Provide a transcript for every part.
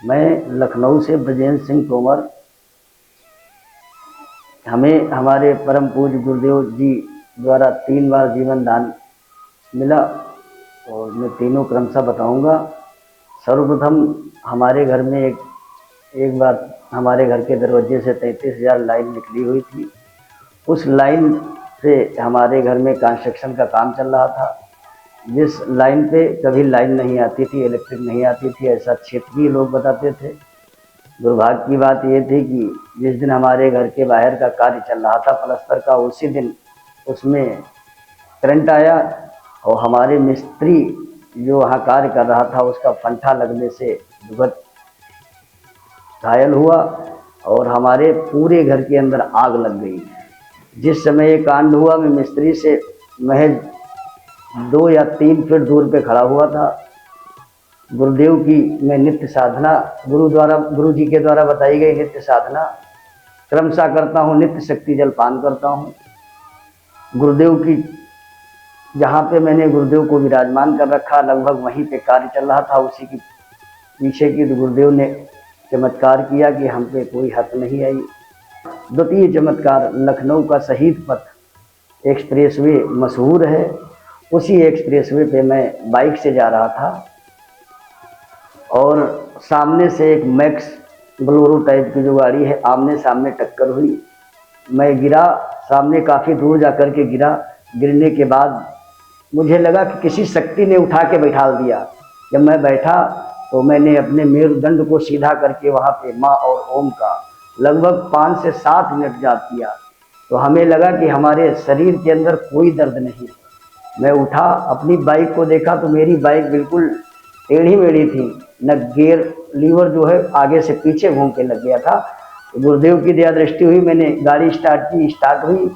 मैं लखनऊ से ब्रजेंद्र सिंह तोमर। हमें हमारे परम पूज्य गुरुदेव जी द्वारा 3 बार जीवन दान मिला और मैं तीनों क्रमशः बताऊंगा। सर्वप्रथम हमारे घर में एक बार हमारे घर के दरवाजे से 33,000 लाइन निकली हुई थी। उस लाइन से हमारे घर में कंस्ट्रक्शन का काम चल रहा था। जिस लाइन पे कभी लाइन नहीं आती थी, इलेक्ट्रिक नहीं आती थी, ऐसा क्षेत्रीय लोग बताते थे। दुर्भाग्य की बात यह थी कि जिस दिन हमारे घर के बाहर का कार्य चल रहा था पलस्तर का, उसी दिन उसमें करंट आया और हमारे मिस्त्री जो वहाँ कार्य कर रहा था उसका फंठा लगने से दुर्घट घायल हुआ और हमारे पूरे घर के अंदर आग लग गई। जिस समय ये कांड हुआ मैं मिस्त्री से महज 2 या 3 फीट दूर पे खड़ा हुआ था। गुरुदेव की मैं नित्य साधना गुरु जी के द्वारा बताई गई नित्य साधना क्रमशः करता हूँ, नित्य शक्ति जल पान करता हूँ। गुरुदेव की जहाँ पे मैंने गुरुदेव को विराजमान कर रखा, लगभग वहीं पे कार्य चल रहा था। उसी की पीछे की गुरुदेव ने चमत्कार किया कि हम पे कोई हद नहीं आई। द्वितीय चमत्कार, लखनऊ का शहीद पथ एक्सप्रेसवे मशहूर है। उसी एक्सप्रेसवे पे मैं बाइक से जा रहा था और सामने से एक मैक्स बोलेरो टाइप की जो गाड़ी है आमने सामने टक्कर हुई। मैं गिरा, सामने काफ़ी दूर जा कर के गिरा। गिरने के बाद मुझे लगा कि किसी शक्ति ने उठा के बैठा दिया। जब मैं बैठा तो मैंने अपने मेरुदंड को सीधा करके वहाँ पे माँ और ओम का लगभग 5 से 7 मिनट जाप किया। तो हमें लगा कि हमारे शरीर के अंदर कोई दर्द नहीं। मैं उठा, अपनी बाइक को देखा तो मेरी बाइक बिल्कुल टेढ़ी मेढ़ी थी, न गियर लीवर जो है आगे से पीछे घूम के लग गया था। तो गुरुदेव की दया दृष्टि हुई, मैंने गाड़ी स्टार्ट की, स्टार्ट हुई,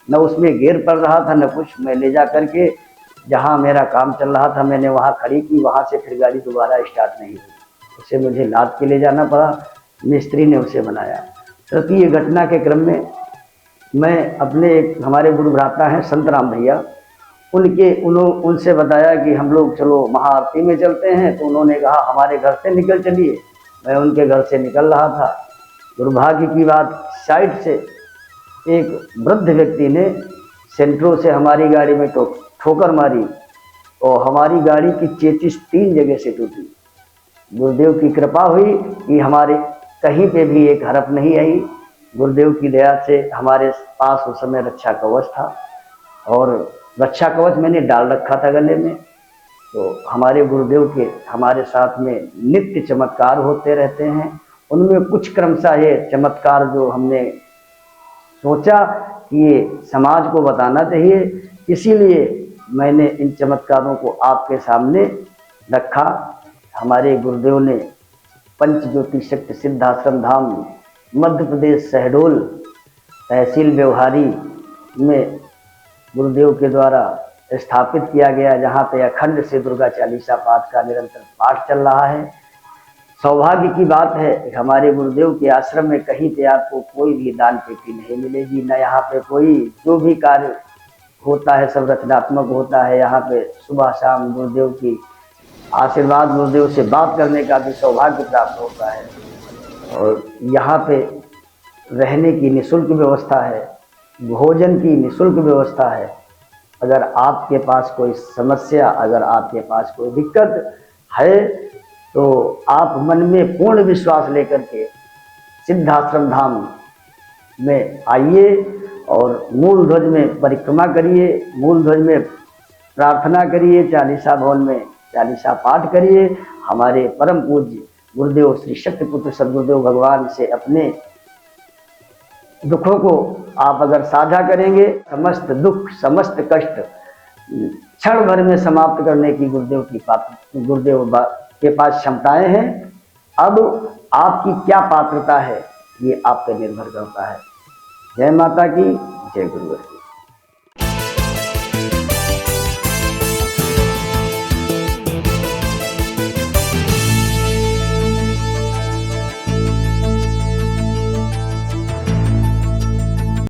न उसमें गियर पड़ रहा था न कुछ। मैं ले जा करके जहाँ मेरा काम चल रहा था मैंने वहाँ खड़ी की, वहाँ से फिर गाड़ी दोबारा स्टार्ट नहीं हुई। उसे मुझे लाद के ले जाना पड़ा, मिस्त्री ने उसे बनाया। तृतीय घटना के क्रम में मैं अपने एक हमारे गुरु भ्राता हैं संत राम भैया, उनसे बताया कि हम लोग चलो महाआरती में चलते हैं। तो उन्होंने कहा हमारे घर से निकल चलिए। मैं उनके घर से निकल रहा था। दुर्भाग्य की बात, साइड से एक वृद्ध व्यक्ति ने सेंट्रो से हमारी गाड़ी में ठोकर मारी और हमारी गाड़ी की चेचिस 3 जगह से टूटी। गुरुदेव की कृपा हुई कि हमारे कहीं पे भी एक हड़प नहीं आई। गुरुदेव की दया से हमारे पास उस समय रक्षा कवच था और रक्षा कवच मैंने डाल रखा था गले में। तो हमारे गुरुदेव के हमारे साथ में नित्य चमत्कार होते रहते हैं। उनमें कुछ क्रमशः ये चमत्कार जो हमने सोचा कि ये समाज को बताना चाहिए, इसीलिए मैंने इन चमत्कारों को आपके सामने रखा। हमारे गुरुदेव ने पंच ज्योति शक्ति सिद्धाश्रम धाम मध्य प्रदेश शहडोल तहसील व्यवहारी में गुरुदेव के द्वारा स्थापित किया गया, जहाँ पे अखंड से दुर्गा चालीसा पाठ का निरंतर पाठ चल रहा है। सौभाग्य की बात है हमारे गुरुदेव के आश्रम में कहीं पे आपको कोई भी दान पेटी नहीं मिलेगी, न यहाँ पे कोई जो भी कार्य होता है सब रचनात्मक होता है। यहाँ पे सुबह शाम गुरुदेव की आशीर्वाद, गुरुदेव से बात करने का भी सौभाग्य प्राप्त होता है। और यहाँ पे रहने की निःशुल्क व्यवस्था है, भोजन की निःशुल्क व्यवस्था है। अगर आपके पास कोई समस्या, अगर आपके पास कोई दिक्कत है तो आप मन में पूर्ण विश्वास लेकर के सिद्धाश्रम धाम में आइए और मूल ध्वज में परिक्रमा करिए, मूल ध्वज में प्रार्थना करिए, चालीसा भवन में चालीसा पाठ करिए। हमारे परम पूज्य गुरुदेव श्री शक्तिपुत्र सद्गुरुदेव भगवान से अपने दुखों को आप अगर साझा करेंगे, समस्त दुख समस्त कष्ट क्षण भर में समाप्त करने की गुरुदेव के पास क्षमताएं हैं। अब आपकी क्या पात्रता है ये आप पे निर्भर करता है। जय माता की, जय गुरुदेव।